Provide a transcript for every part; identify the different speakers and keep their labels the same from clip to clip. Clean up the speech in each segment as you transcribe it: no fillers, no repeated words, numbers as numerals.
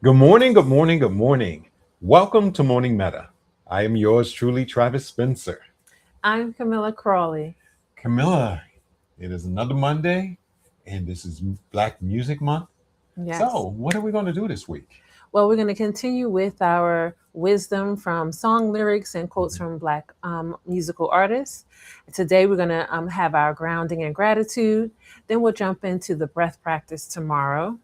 Speaker 1: Good morning, good morning, good morning. Welcome to Morning Meta. I am yours truly, Travis Spencer.
Speaker 2: I'm Camilla Crawley.
Speaker 1: Camilla, it is another Monday, and this is Black Music Month.
Speaker 2: Yes.
Speaker 1: So, what are we going to do this week?
Speaker 2: Well, we're going to continue with our wisdom from song lyrics and quotes
Speaker 1: Mhm.
Speaker 2: from Black musical artists. Today, we're going to have our grounding and gratitude. Then we'll jump into the breath practice tomorrow.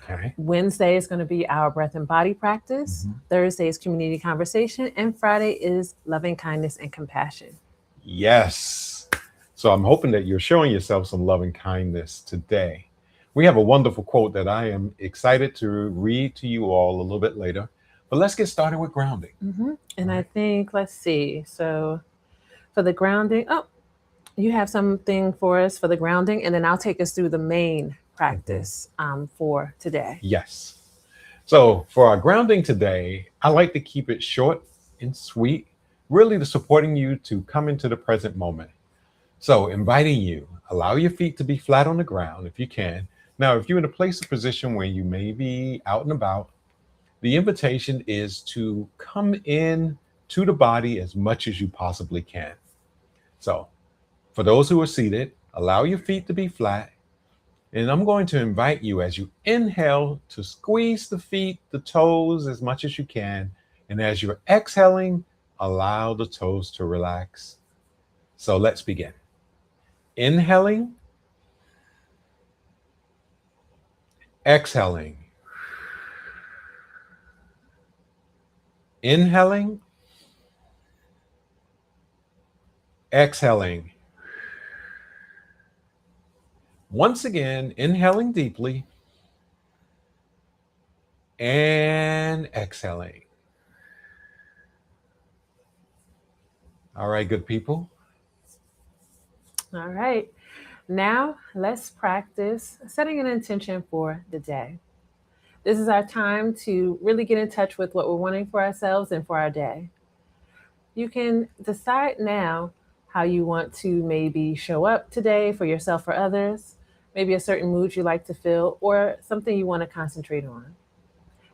Speaker 1: Okay.
Speaker 2: Wednesday is going to be our breath and body practice.
Speaker 1: Mhm.
Speaker 2: Thursday is community conversation. And Friday is loving kindness and compassion.
Speaker 1: Yes. So, I'm hoping that you're showing yourself some loving kindness today. We have a wonderful quote that I am excited to read to you all a little bit later. But let's get started with grounding.
Speaker 2: And
Speaker 1: All
Speaker 2: I
Speaker 1: right.
Speaker 2: think, let's see. So for the grounding, you have something for us for the grounding, and then I'll take us through the main
Speaker 1: Mhm.
Speaker 2: practice for today.
Speaker 1: Yes. So, for our grounding today, I like to keep it short and sweet, really to supporting you to come into the present moment. So, inviting you, allow your feet to be flat on the ground if you can. Now, if you're in a place or position where you may be out and about, the invitation is to come in to the body as much as you possibly can. So, for those who are seated, allow your feet to be flat. And I'm going to invite you as you inhale to squeeze the feet, the toes as much as you can. And as you're exhaling, allow the toes to relax. So let's begin. Inhaling, exhaling, inhaling, exhaling. Once again, inhaling deeply and exhaling. All right, good people.
Speaker 2: All right. Now let's practice setting an intention for the day. This is our time to really get in touch with what we're wanting for ourselves and for our day. You can decide now how you want to maybe show up today for yourself or others, maybe a certain mood you like to feel, or something you want to concentrate on.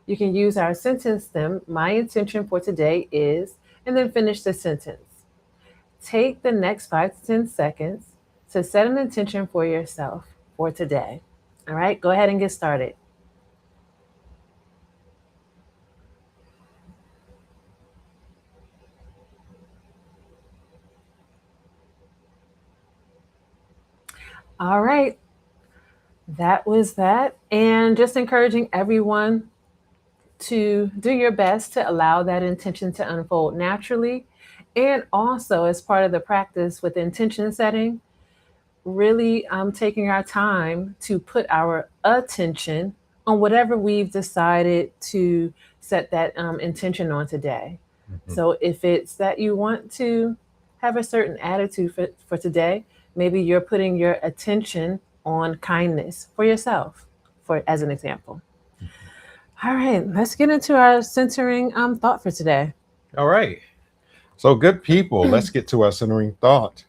Speaker 2: You can use our sentence stem. My intention for today is, and then finish the sentence. Take the next 5 to 10 seconds to set an intention for yourself for today. All right, go ahead and get started. All right, that was that. And just encouraging everyone to do your best to allow that intention to unfold naturally. And also, as part of the practice with intention setting, really taking our time to put our attention on whatever we've decided to set that intention on today.
Speaker 1: Mhm.
Speaker 2: So if it's that you want to have a certain attitude for today, maybe you're putting your attention on kindness for yourself, for as an example. All right, let's get into our centering thought for today.
Speaker 1: All right. So, good people, let's get to our centering thought.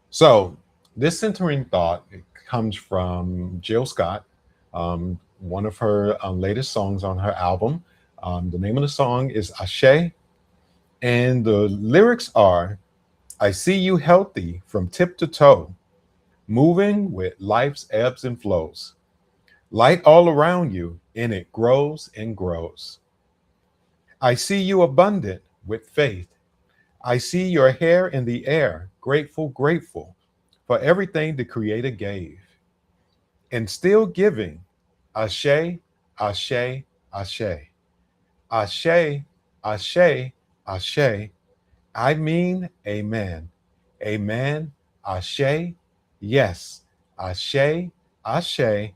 Speaker 1: So, this centering thought it comes from Jill Scott, one of her latest songs on her album. The name of the song is Ashe, and the lyrics are I see you healthy from tip to toe, moving with life's ebbs and flows. Light all around you, and it grows and grows. I see you abundant with faith. I see your hair in the air, grateful, grateful for everything the Creator gave. And still giving. Ashe, Ashe, Ashe. Ashe, Ashe, Ashe. I mean, Amen. Amen. Ashe, yes. Ashe, Ashe.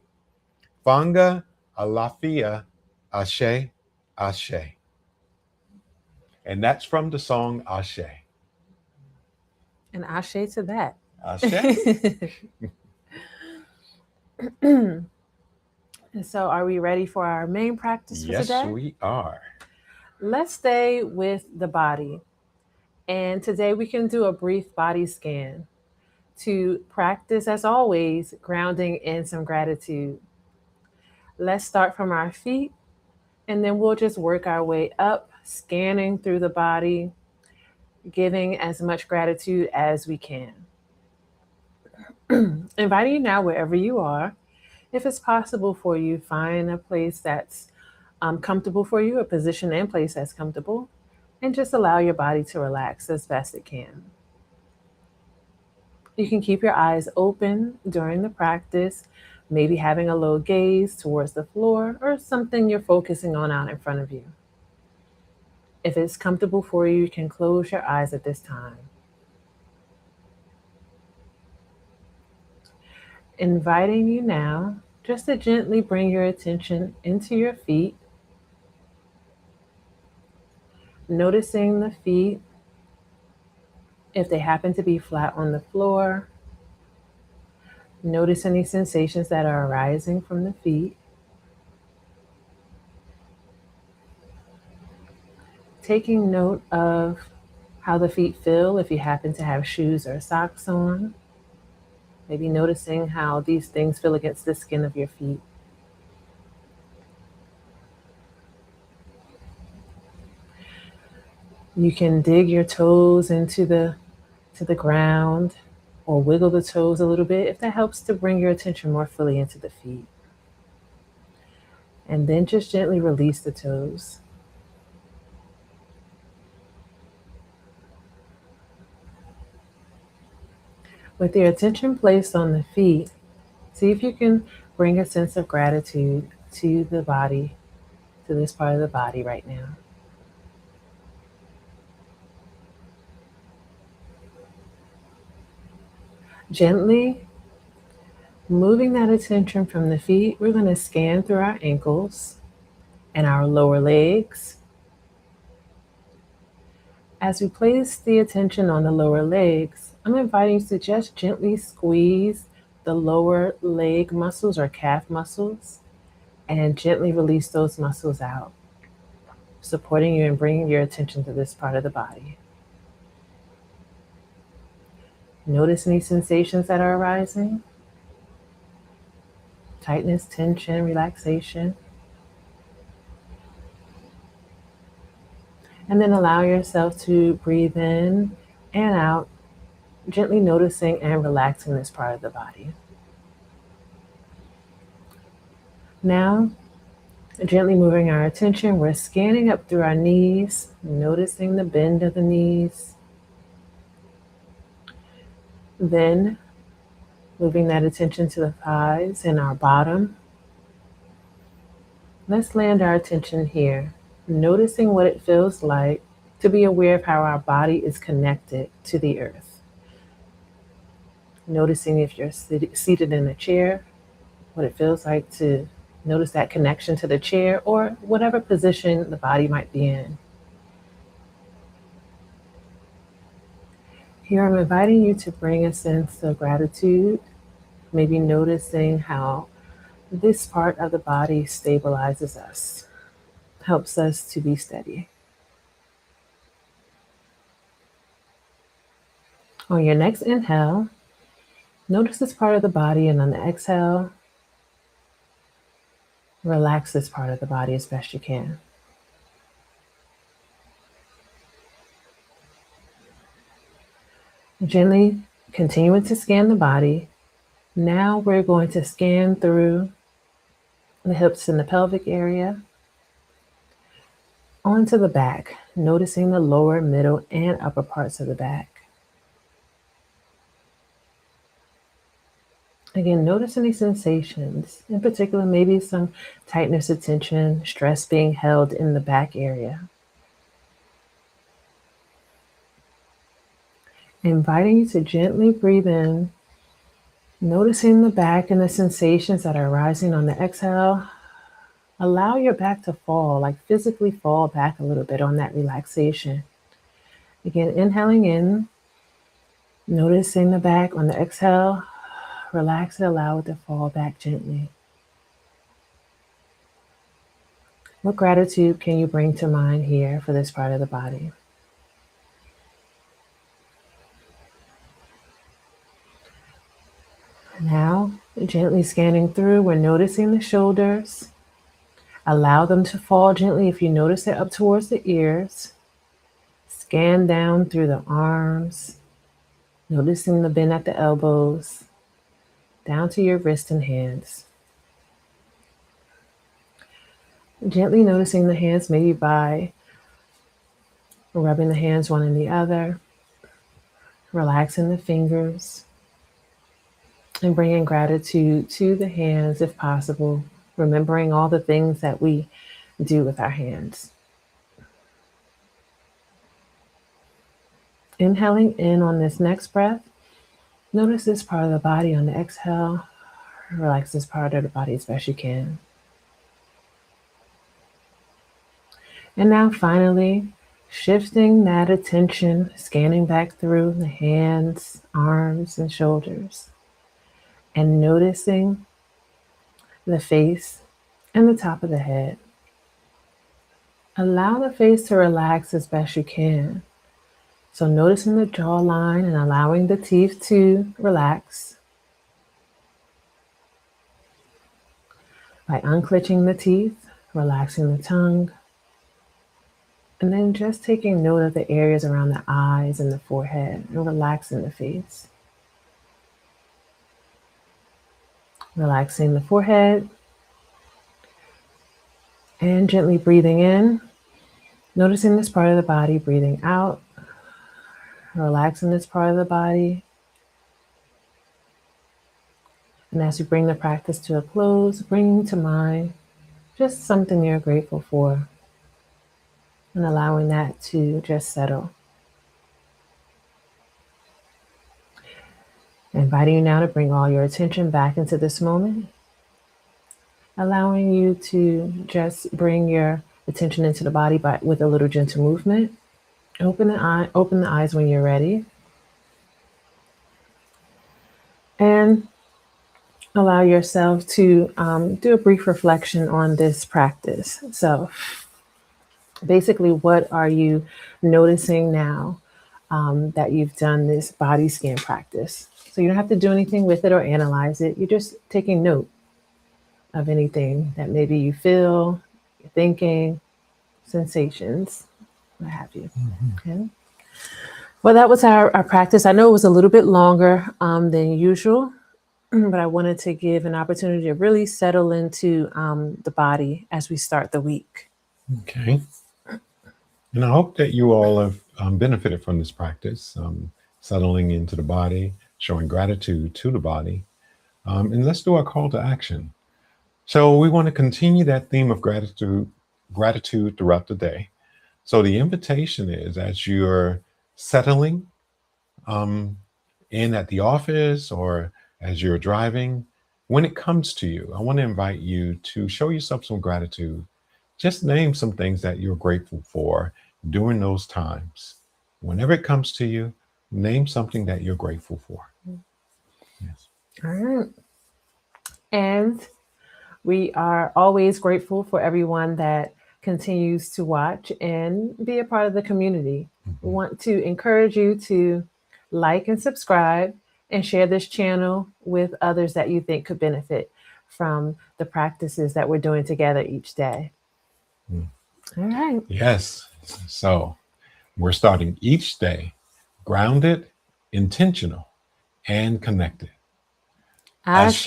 Speaker 1: Fanga, Alafia, Ashe, Ashe. And that's from the song Ashe.
Speaker 2: And ashe to that.
Speaker 1: Ashe?
Speaker 2: And so, are we ready for our main practice for
Speaker 1: Yes,
Speaker 2: today?
Speaker 1: we are.
Speaker 2: Let's stay with the body. And today we can do a brief body scan to practice, as always, grounding and some gratitude. Let's start from our feet, and then we'll just work our way up, scanning through the body, giving as much gratitude as we can. Inviting you now, wherever you are, if it's possible for you, find a place that's comfortable for you, a position and place that's comfortable, and just allow your body to relax as best it can. You can keep your eyes open during the practice, maybe having a low gaze towards the floor or something you're focusing on out in front of you. If it's comfortable for you, you can close your eyes at this time. Inviting you now just to gently bring your attention into your feet, noticing the feet if they happen to be flat on the floor. Notice any sensations that are arising from the feet. Taking note of how the feet feel if you happen to have shoes or socks on. Maybe noticing how these things feel against the skin of your feet. You can dig your toes into the ground or wiggle the toes a little bit if that helps to bring your attention more fully into the feet. And then just gently release the toes. With your attention placed on the feet, see if you can bring a sense of gratitude to the body, to this part of the body right now. Gently moving that attention from the feet, we're going to scan through our ankles and our lower legs. As we place the attention on the lower legs, I'm inviting you to just gently squeeze the lower leg muscles or calf muscles and gently release those muscles out, supporting you and bringing your attention to this part of the body. Notice any sensations that are arising. Tightness, tension, relaxation. And then allow yourself to breathe in and out, gently noticing and relaxing this part of the body. Now, gently moving our attention, we're scanning up through our knees, noticing the bend of the knees. Then, moving that attention to the thighs and our bottom. Let's land our attention here, noticing what it feels like to be aware of how our body is connected to the earth. Noticing if you're seated in a chair, what it feels like to notice that connection to the chair or whatever position the body might be in. Here I'm inviting you to bring a sense of gratitude, maybe noticing how this part of the body stabilizes us, helps us to be steady. On your next inhale, notice this part of the body, and on the exhale, relax this part of the body as best you can. Gently continuing to scan the body. Now we're going to scan through the hips and the pelvic area onto the back, noticing the lower, middle, and upper parts of the back. Again, notice any sensations, in particular, maybe some tightness of tension, stress being held in the back area. Inviting you to gently breathe in, noticing the back and the sensations that are rising on the exhale. Allow your back to fall, like physically fall back a little bit on that relaxation. Again, inhaling in, noticing the back on the exhale. Relax it, allow it to fall back gently. What gratitude can you bring to mind here for this part of the body? Now, Gently scanning through, we're noticing the shoulders. Allow them to fall gently if you notice it up towards the ears. Scan down through the arms, noticing the bend at the elbows, down to your wrists and hands. Gently noticing the hands, maybe by rubbing the hands one in the other, relaxing the fingers, and bringing gratitude to the hands if possible, remembering all the things that we do with our hands. Inhaling in on this next breath, notice this part of the body on the exhale. Relax this part of the body as best you can. And now finally, shifting that attention, scanning back through the hands, arms, and shoulders, and noticing the face and the top of the head. Allow the face to relax as best you can. So noticing the jawline and allowing the teeth to relax. By unclenching the teeth, relaxing the tongue, and then just taking note of the areas around the eyes and the forehead and relaxing the face. Relaxing the forehead and gently breathing in, noticing this part of the body, breathing out, relaxing this part of the body. And as you bring the practice to a close, bringing to mind just something you're grateful for and allowing that to just settle. Inviting you now to bring all your attention back into this moment, allowing you to just bring your attention into the body with a little gentle movement. Open the eyes when you're ready. And allow yourself to do a brief reflection on this practice. So basically, what are you noticing now that you've done this body scan practice? So you don't have to do anything with it or analyze it. You're just taking note of anything that maybe you feel, you're thinking, sensations, what have you. Okay. Well, that was our practice. I know it was a little bit longer than usual, but I wanted to give an opportunity to really settle into the body as we start the week.
Speaker 1: Okay. And I hope that you all have benefited from this practice, settling into the body, showing gratitude to the body. And let's do our call to action. So we want to continue that theme of gratitude throughout the day. So the invitation is, as you're settling in at the office or as you're driving, when it comes to you, I want to invite you to show yourself some gratitude. Just name some things that you're grateful for during those times. Whenever it comes to you, name something that you're grateful for. Yes.
Speaker 2: All right. And we are always grateful for everyone that continues to watch and be a part of the community. We want to encourage you to like and subscribe and share this channel with others that you think could benefit from the practices that we're doing together each day. All right.
Speaker 1: Yes. So we're starting each day grounded, intentional, and connected.
Speaker 2: Ashe.